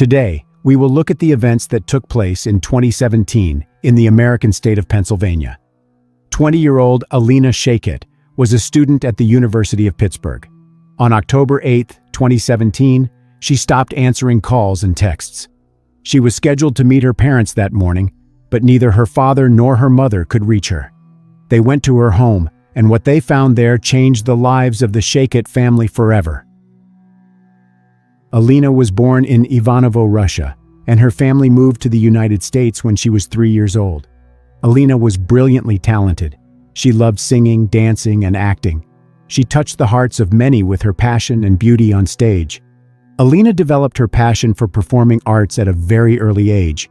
Today, we will look at the events that took place in 2017 in the American state of Pennsylvania. 20-year-old Alina Sheykhet was a student at the University of Pittsburgh. On October 8, 2017, she stopped answering calls and texts. She was scheduled to meet her parents that morning, but neither her father nor her mother could reach her. They went to her home, and what they found there changed the lives of the Sheykhet family forever. Alina was born in Ivanovo, Russia, and her family moved to the United States when she was 3 years old. Alina was brilliantly talented. She loved singing, dancing, and acting. She touched the hearts of many with her passion and beauty on stage. Alina developed her passion for performing arts at a very early age.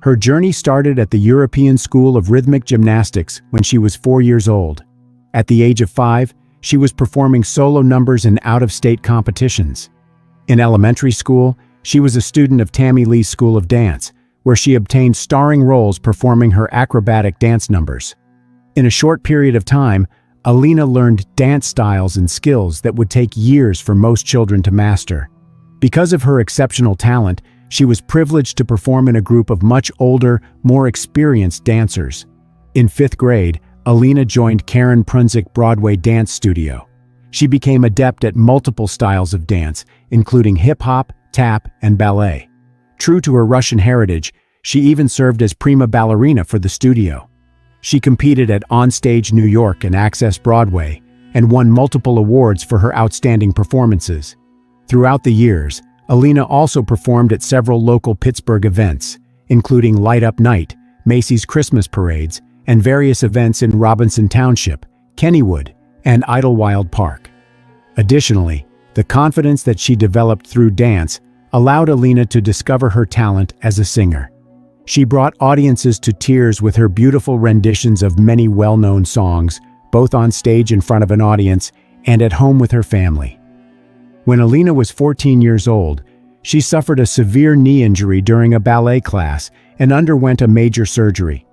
Her journey started at the European School of Rhythmic Gymnastics when she was 4 years old. At the age of 5, she was performing solo numbers in out-of-state competitions. In elementary school, she was a student of Tammy Lee's School of Dance, where she obtained starring roles performing her acrobatic dance numbers. In a short period of time, Alina learned dance styles and skills that would take years for most children to master. Because of her exceptional talent, she was privileged to perform in a group of much older, more experienced dancers. In 5th grade, Alina joined Karen Prunzik Broadway Dance Studio. She became adept at multiple styles of dance, including hip-hop, tap, and ballet. True to her Russian heritage, she even served as prima ballerina for the studio. She competed at Onstage New York and Access Broadway, and won multiple awards for her outstanding performances. Throughout the years, Alina also performed at several local Pittsburgh events, including Light Up Night, Macy's Christmas parades, and various events in Robinson Township, Kennywood, and Idlewild Park. Additionally, the confidence that she developed through dance allowed Alina to discover her talent as a singer. She brought audiences to tears with her beautiful renditions of many well-known songs, both on stage in front of an audience and at home with her family. When Alina was 14 years old, she suffered a severe knee injury during a ballet class and underwent a major surgery.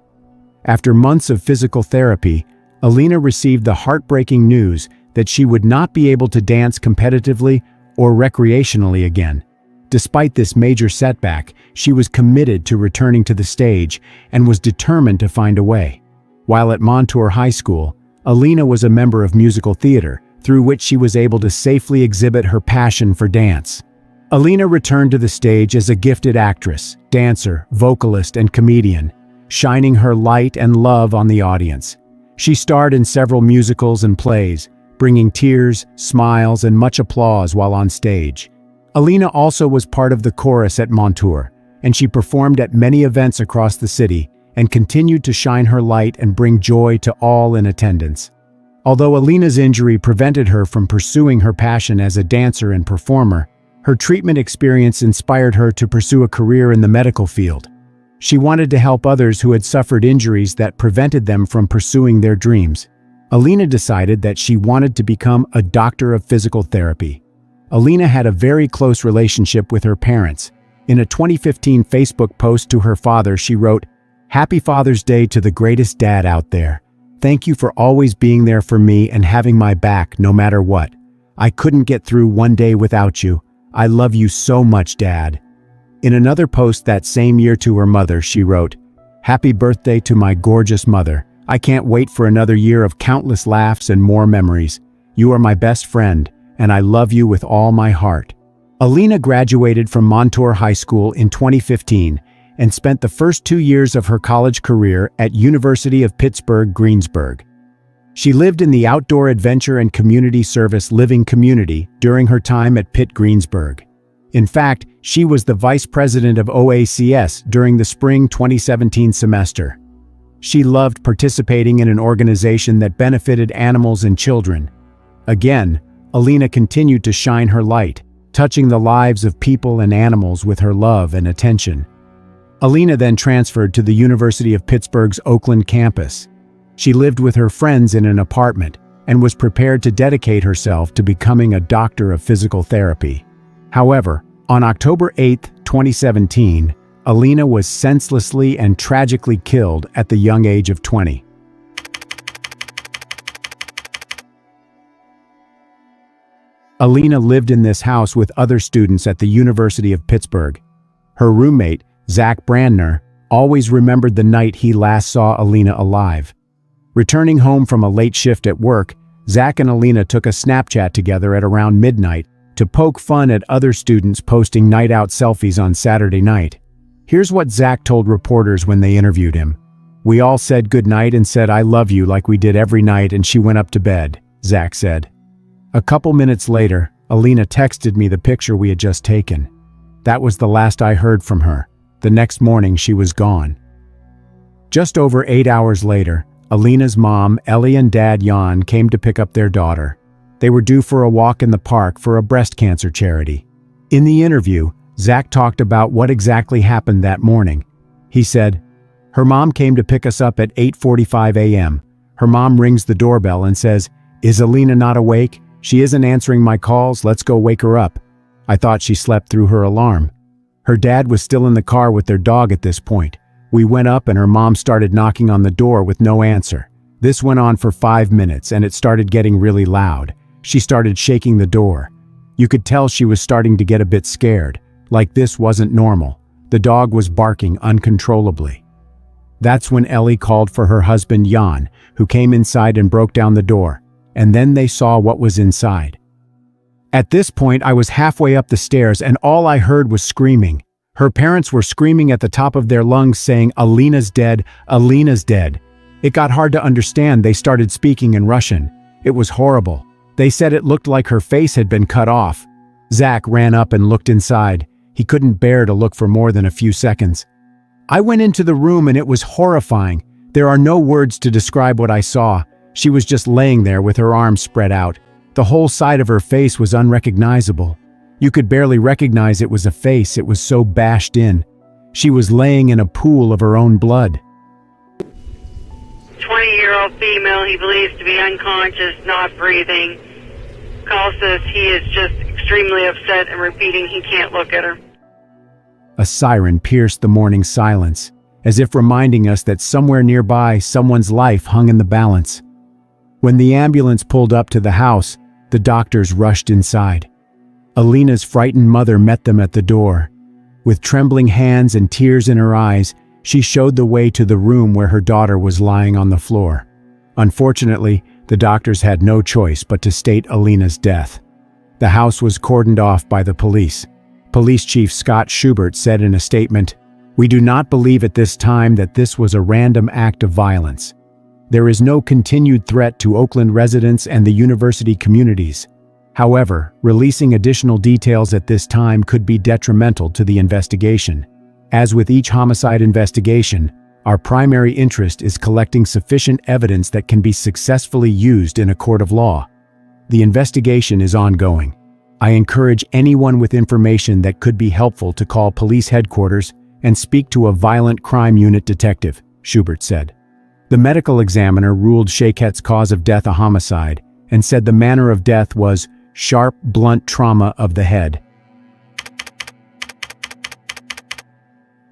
After months of physical therapy, Alina received the heartbreaking news that she would not be able to dance competitively or recreationally again. Despite this major setback, she was committed to returning to the stage and was determined to find a way. While at Montour High School, Alina was a member of musical theater, through which she was able to safely exhibit her passion for dance. Alina returned to the stage as a gifted actress, dancer, vocalist, and comedian, shining her light and love on the audience. She starred in several musicals and plays, bringing tears, smiles, and much applause while on stage. Alina also was part of the chorus at Montour, and she performed at many events across the city and continued to shine her light and bring joy to all in attendance. Although Alina's injury prevented her from pursuing her passion as a dancer and performer, her treatment experience inspired her to pursue a career in the medical field. She wanted to help others who had suffered injuries that prevented them from pursuing their dreams. Alina decided that she wanted to become a doctor of physical therapy. Alina had a very close relationship with her parents. In a 2015 Facebook post to her father, she wrote, "Happy Father's Day to the greatest dad out there. Thank you for always being there for me and having my back no matter what. I couldn't get through one day without you. I love you so much, Dad." In another post that same year to her mother, she wrote, "Happy birthday to my gorgeous mother. I can't wait for another year of countless laughs and more memories. You are my best friend, and I love you with all my heart." Alina graduated from Montour High School in 2015 and spent the first 2 years of her college career at University of Pittsburgh, Greensburg. She lived in the Outdoor Adventure and Community Service Living Community during her time at Pitt Greensburg. In fact, she was the vice president of OACS during the spring 2017 semester. She loved participating in an organization that benefited animals and children. Again, Alina continued to shine her light, touching the lives of people and animals with her love and attention. Alina then transferred to the University of Pittsburgh's Oakland campus. She lived with her friends in an apartment and was prepared to dedicate herself to becoming a doctor of physical therapy. However, on October 8, 2017, Alina was senselessly and tragically killed at the young age of 20. Alina lived in this house with other students at the University of Pittsburgh. Her roommate, Zach Brandner, always remembered the night he last saw Alina alive. Returning home from a late shift at work, Zach and Alina took a Snapchat together at around midnight to poke fun at other students posting night-out selfies on Saturday night. Here's what Zach told reporters when they interviewed him. "We all said goodnight and said I love you like we did every night, and she went up to bed," Zach said. A couple minutes later, Alina texted me the picture we had just taken. That was the last I heard from her. The next morning she was gone. Just over 8 hours later, Alina's mom, Ellie, and dad, Jan, came to pick up their daughter. They were due for a walk in the park for a breast cancer charity. In the interview, Zach talked about what exactly happened that morning. He said, "Her mom came to pick us up at 8:45 a.m. Her mom rings the doorbell and says, 'Is Alina not awake? She isn't answering my calls, let's go wake her up.' I thought she slept through her alarm. Her dad was still in the car with their dog at this point. We went up and her mom started knocking on the door with no answer. This went on for 5 minutes and it started getting really loud. She started shaking the door. You could tell she was starting to get a bit scared, like this wasn't normal. The dog was barking uncontrollably. That's when Ellie called for her husband Jan, who came inside and broke down the door, and then they saw what was inside. At this point, I was halfway up the stairs and all I heard was screaming. Her parents were screaming at the top of their lungs saying, 'Alina's dead, Alina's dead.' It got hard to understand. They started speaking in Russian. It was horrible. They said it looked like her face had been cut off. Zach ran up and looked inside. He couldn't bear to look for more than a few seconds. I went into the room and it was horrifying. There are no words to describe what I saw. She was just laying there with her arms spread out. The whole side of her face was unrecognizable. You could barely recognize it was a face, it was so bashed in. She was laying in a pool of her own blood. 20-year-old female he believes to be unconscious, not breathing. Calls us, he is just extremely upset and repeating he can't look at her. A siren pierced the morning silence, as if reminding us that somewhere nearby someone's life hung in the balance. When the ambulance pulled up to the house, the doctors rushed inside. Alina's frightened mother met them at the door. With trembling hands and tears in her eyes, she showed the way to the room where her daughter was lying on the floor. Unfortunately, the doctors had no choice but to state Alina's death. The house was cordoned off by the police. Police Chief Scott Schubert said in a statement, "We do not believe at this time that this was a random act of violence. There is no continued threat to Oakland residents and the university communities. However, releasing additional details at this time could be detrimental to the investigation. As with each homicide investigation, our primary interest is collecting sufficient evidence that can be successfully used in a court of law. The investigation is ongoing. I encourage anyone with information that could be helpful to call police headquarters and speak to a violent crime unit detective," Schubert said. The medical examiner ruled Sheykhet's cause of death a homicide and said the manner of death was sharp, blunt trauma of the head.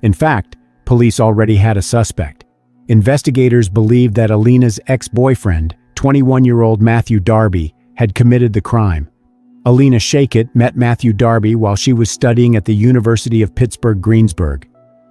In fact, police already had a suspect. Investigators believed that Alina's ex-boyfriend, 21-year-old Matthew Darby, had committed the crime. Alina Sheykhet met Matthew Darby while she was studying at the University of Pittsburgh-Greensburg.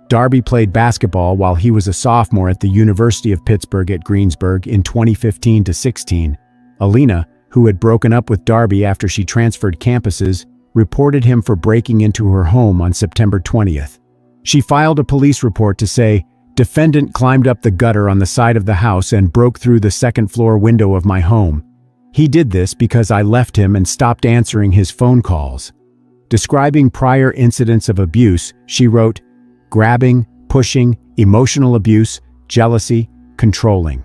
Darby played basketball while he was a sophomore at the University of Pittsburgh at Greensburg in 2015-16. Alina, who had broken up with Darby after she transferred campuses, reported him for breaking into her home on September 20th. She filed a police report to say, "Defendant climbed up the gutter on the side of the house and broke through the second-floor window of my home. He did this because I left him and stopped answering his phone calls." Describing prior incidents of abuse, she wrote, "Grabbing, pushing, emotional abuse, jealousy, controlling."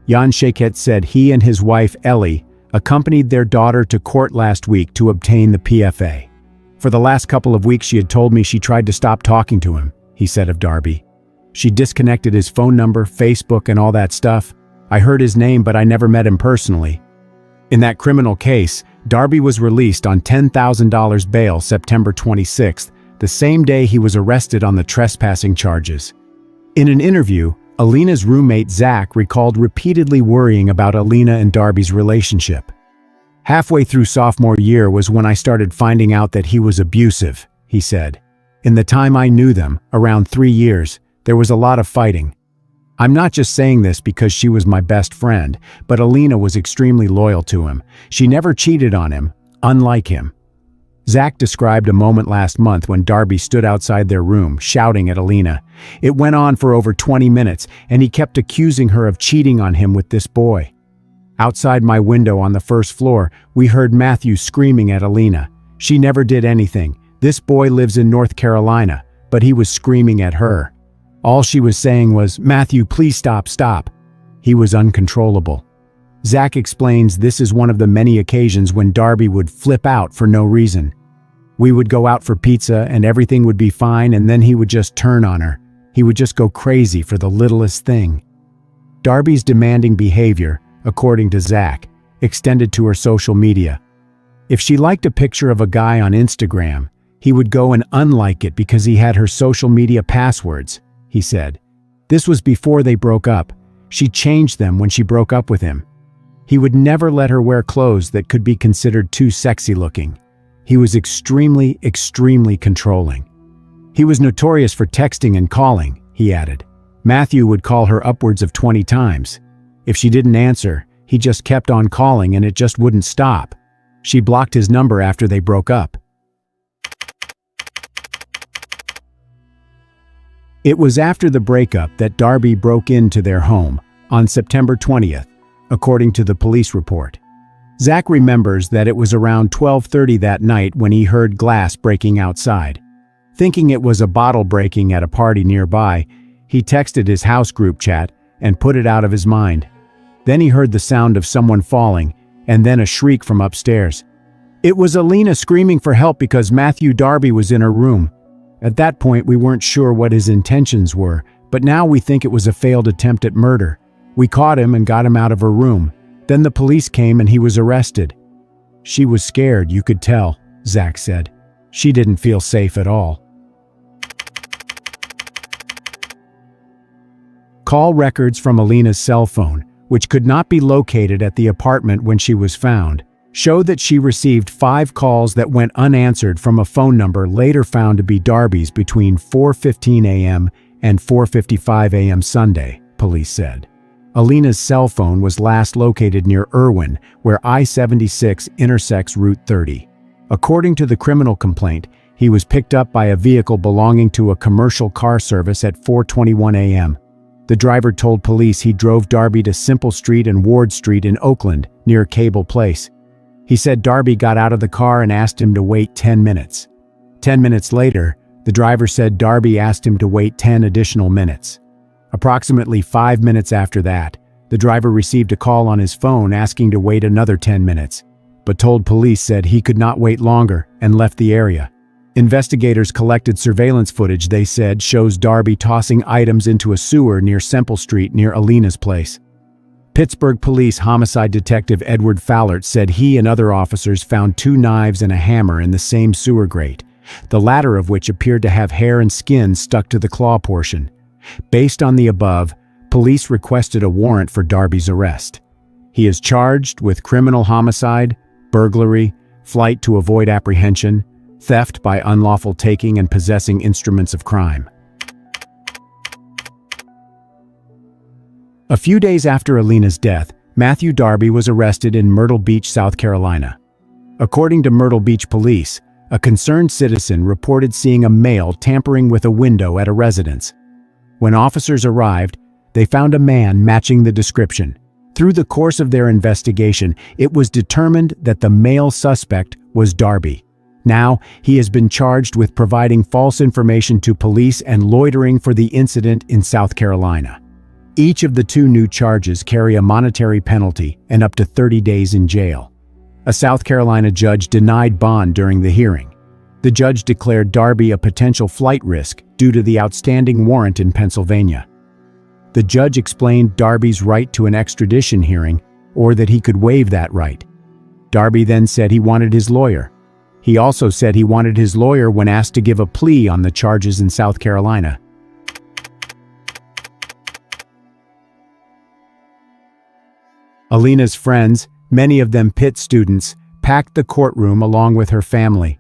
Jan Sheykhet said he and his wife, Ellie, accompanied their daughter to court last week to obtain the PFA. "For the last couple of weeks she had told me she tried to stop talking to him," he said of Darby. "She disconnected his phone number, Facebook, and all that stuff. I heard his name, but I never met him personally." In that criminal case, Darby was released on $10,000 bail September 26th, the same day he was arrested on the trespassing charges. In an interview, Alina's roommate Zach recalled repeatedly worrying about Alina and Darby's relationship. "Halfway through sophomore year was when I started finding out that he was abusive," he said. In the time I knew them, around 3 years, there was a lot of fighting. I'm not just saying this because she was my best friend, but Alina was extremely loyal to him. She never cheated on him, unlike him. Zach described a moment last month when Darby stood outside their room, shouting at Alina. It went on for over 20 minutes, and he kept accusing her of cheating on him with this boy. Outside my window on the first floor, we heard Matthew screaming at Alina. She never did anything. This boy lives in North Carolina, but he was screaming at her. All she was saying was, "Matthew, please stop, stop." He was uncontrollable. Zach explains this is one of the many occasions when Darby would flip out for no reason. We would go out for pizza and everything would be fine, and then he would just turn on her. He would just go crazy for the littlest thing. Darby's demanding behavior, according to Zach, extended to her social media. If she liked a picture of a guy on Instagram, he would go and unlike it because he had her social media passwords, he said. This was before they broke up. She changed them when she broke up with him. He would never let her wear clothes that could be considered too sexy looking. He was extremely, extremely controlling. He was notorious for texting and calling, he added. Matthew would call her upwards of 20 times. If she didn't answer, he just kept on calling and it just wouldn't stop. She blocked his number after they broke up. It was after the breakup that Darby broke into their home on September 20th, according to the police report. Zach remembers that it was around 12:30 that night when he heard glass breaking outside. Thinking it was a bottle breaking at a party nearby, he texted his house group chat and put it out of his mind. Then he heard the sound of someone falling and then a shriek from upstairs. It was Alina screaming for help because Matthew Darby was in her room. At that point, we weren't sure what his intentions were, but now we think it was a failed attempt at murder. We caught him and got him out of her room. Then the police came and he was arrested. She was scared, you could tell, Zach said. She didn't feel safe at all. Call records from Alina's cell phone, which could not be located at the apartment when she was found, showed that she received 5 calls that went unanswered from a phone number later found to be Darby's between 4:15 a.m. and 4:55 a.m. Sunday, police said. Alina's cell phone was last located near Irwin, where I-76 intersects Route 30. According to the criminal complaint, he was picked up by a vehicle belonging to a commercial car service at 4:21 a.m. The driver told police he drove Darby to Simple Street and Ward Street in Oakland, near Cable Place. He said Darby got out of the car and asked him to wait 10 minutes. 10 minutes later, the driver said Darby asked him to wait 10 additional minutes. Approximately 5 minutes after that, the driver received a call on his phone asking to wait another 10 minutes, but told police said he could not wait longer and left the area. Investigators collected surveillance footage they said shows Darby tossing items into a sewer near Semple Street near Alina's place. Pittsburgh Police Homicide Detective Edward Fallert said he and other officers found 2 knives and a hammer in the same sewer grate, the latter of which appeared to have hair and skin stuck to the claw portion. Based on the above, police requested a warrant for Darby's arrest. He is charged with criminal homicide, burglary, flight to avoid apprehension, theft by unlawful taking and possessing instruments of crime. A few days after Alina's death, Matthew Darby was arrested in Myrtle Beach, South Carolina. According to Myrtle Beach police, a concerned citizen reported seeing a male tampering with a window at a residence. When officers arrived, they found a man matching the description. Through the course of their investigation, it was determined that the male suspect was Darby. Now, he has been charged with providing false information to police and loitering for the incident in South Carolina. Each of the 2 new charges carry a monetary penalty and up to 30 days in jail. A South Carolina judge denied bond during the hearing. The judge declared Darby a potential flight risk due to the outstanding warrant in Pennsylvania. The judge explained Darby's right to an extradition hearing, or that he could waive that right. Darby then said he wanted his lawyer. He also said he wanted his lawyer when asked to give a plea on the charges in South Carolina. Alina's friends, many of them Pitt students, packed the courtroom along with her family.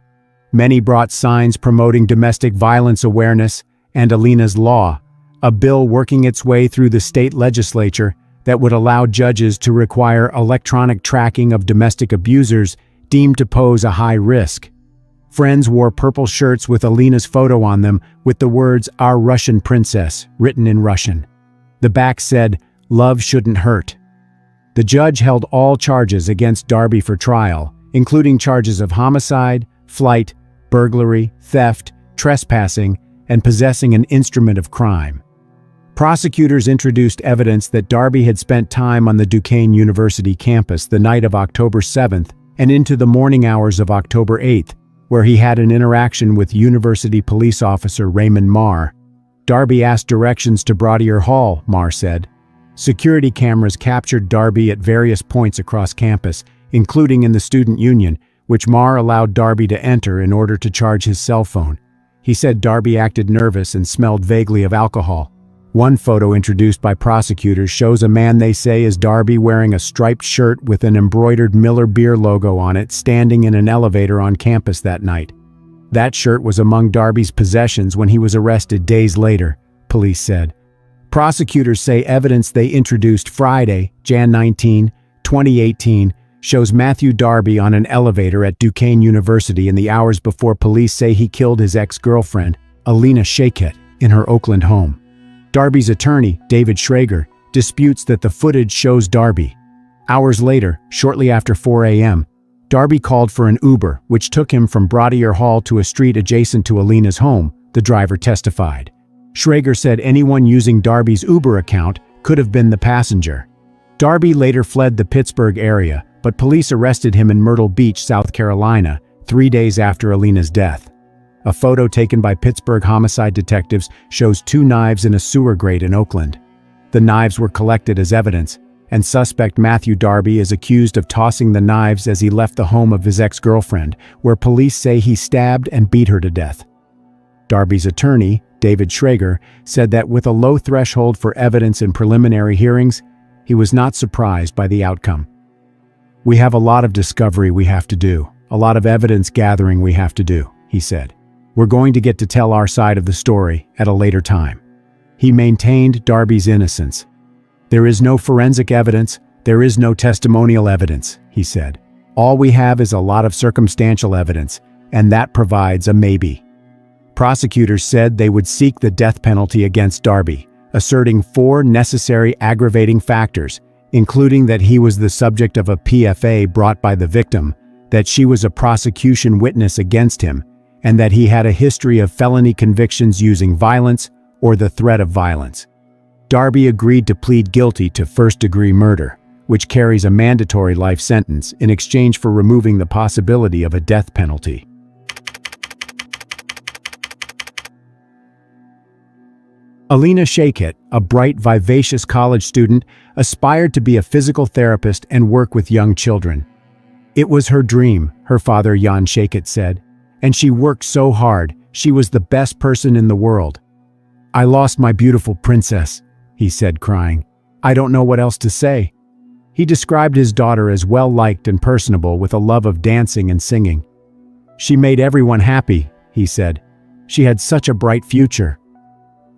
Many brought signs promoting domestic violence awareness and Alina's Law, a bill working its way through the state legislature that would allow judges to require electronic tracking of domestic abusers deemed to pose a high risk. Friends wore purple shirts with Alina's photo on them with the words "Our Russian Princess" written in Russian. The back said, "Love shouldn't hurt." The judge held all charges against Darby for trial, including charges of homicide, flight, burglary, theft, trespassing, and possessing an instrument of crime. Prosecutors introduced evidence that Darby had spent time on the Duquesne University campus the night of October 7th and into the morning hours of October 8th, where he had an interaction with University police officer Raymond Marr. Darby asked directions to Broadier Hall, Marr said. Security cameras captured Darby at various points across campus, including in the student union, which Marr allowed Darby to enter in order to charge his cell phone. He said Darby acted nervous and smelled vaguely of alcohol. One photo introduced by prosecutors shows a man they say is Darby wearing a striped shirt with an embroidered Miller Beer logo on it standing in an elevator on campus that night. That shirt was among Darby's possessions when he was arrested days later, police said. Prosecutors say evidence they introduced Friday, Jan 19, 2018, shows Matthew Darby on an elevator at Duquesne University in the hours before police say he killed his ex-girlfriend, Alina Sheykhet, in her Oakland home. Darby's attorney, David Schrager, disputes that the footage shows Darby. Hours later, shortly after 4 a.m., Darby called for an Uber, which took him from Broadier Hall to a street adjacent to Alina's home, the driver testified. Schrager said anyone using Darby's Uber account could have been the passenger. Darby later fled the Pittsburgh area, but police arrested him in Myrtle Beach, South Carolina, 3 days after Alina's death. A photo taken by Pittsburgh homicide detectives shows 2 knives in a sewer grate in Oakland. The knives were collected as evidence, and suspect Matthew Darby is accused of tossing the knives as he left the home of his ex-girlfriend, where police say he stabbed and beat her to death. Darby's attorney, David Schrager, said that with a low threshold for evidence in preliminary hearings, he was not surprised by the outcome. "We have a lot of discovery we have to do, a lot of evidence gathering we have to do," he said. "We're going to get to tell our side of the story at a later time." He maintained Darby's innocence. "There is no forensic evidence, there is no testimonial evidence," he said. "All we have is a lot of circumstantial evidence, and that provides a maybe." Prosecutors said they would seek the death penalty against Darby, asserting 4 necessary aggravating factors, including that he was the subject of a PFA brought by the victim, that she was a prosecution witness against him, and that he had a history of felony convictions using violence or the threat of violence. Darby agreed to plead guilty to first-degree murder, which carries a mandatory life sentence in exchange for removing the possibility of a death penalty. Alina Sheykhet, a bright, vivacious college student, aspired to be a physical therapist and work with young children. It was her dream, her father Jan Sheykhet said, and she worked so hard, she was the best person in the world. "I lost my beautiful princess," he said, crying. "I don't know what else to say." He described his daughter as well-liked and personable with a love of dancing and singing. "She made everyone happy," he said. "She had such a bright future."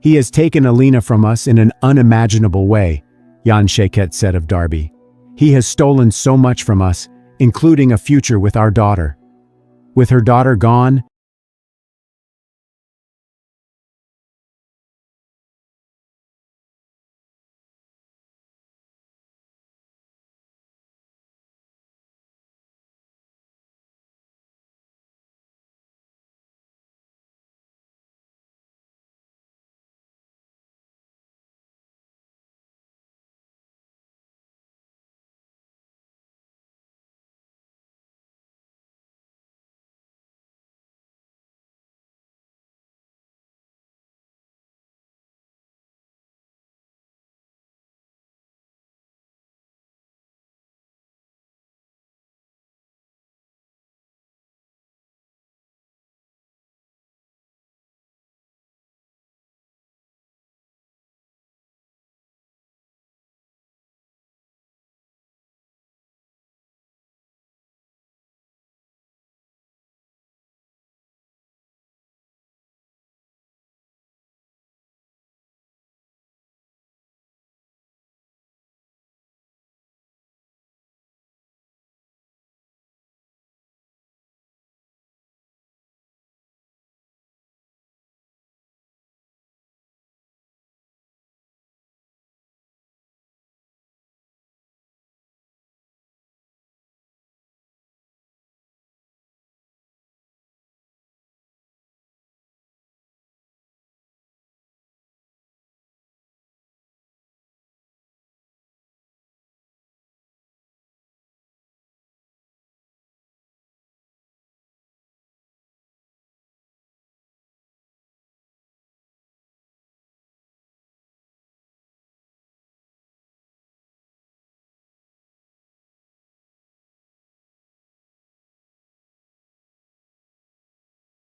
"He has taken Alina from us in an unimaginable way," Jan Sheykhet said of Darby. "He has stolen so much from us, including a future with our daughter." With her daughter gone,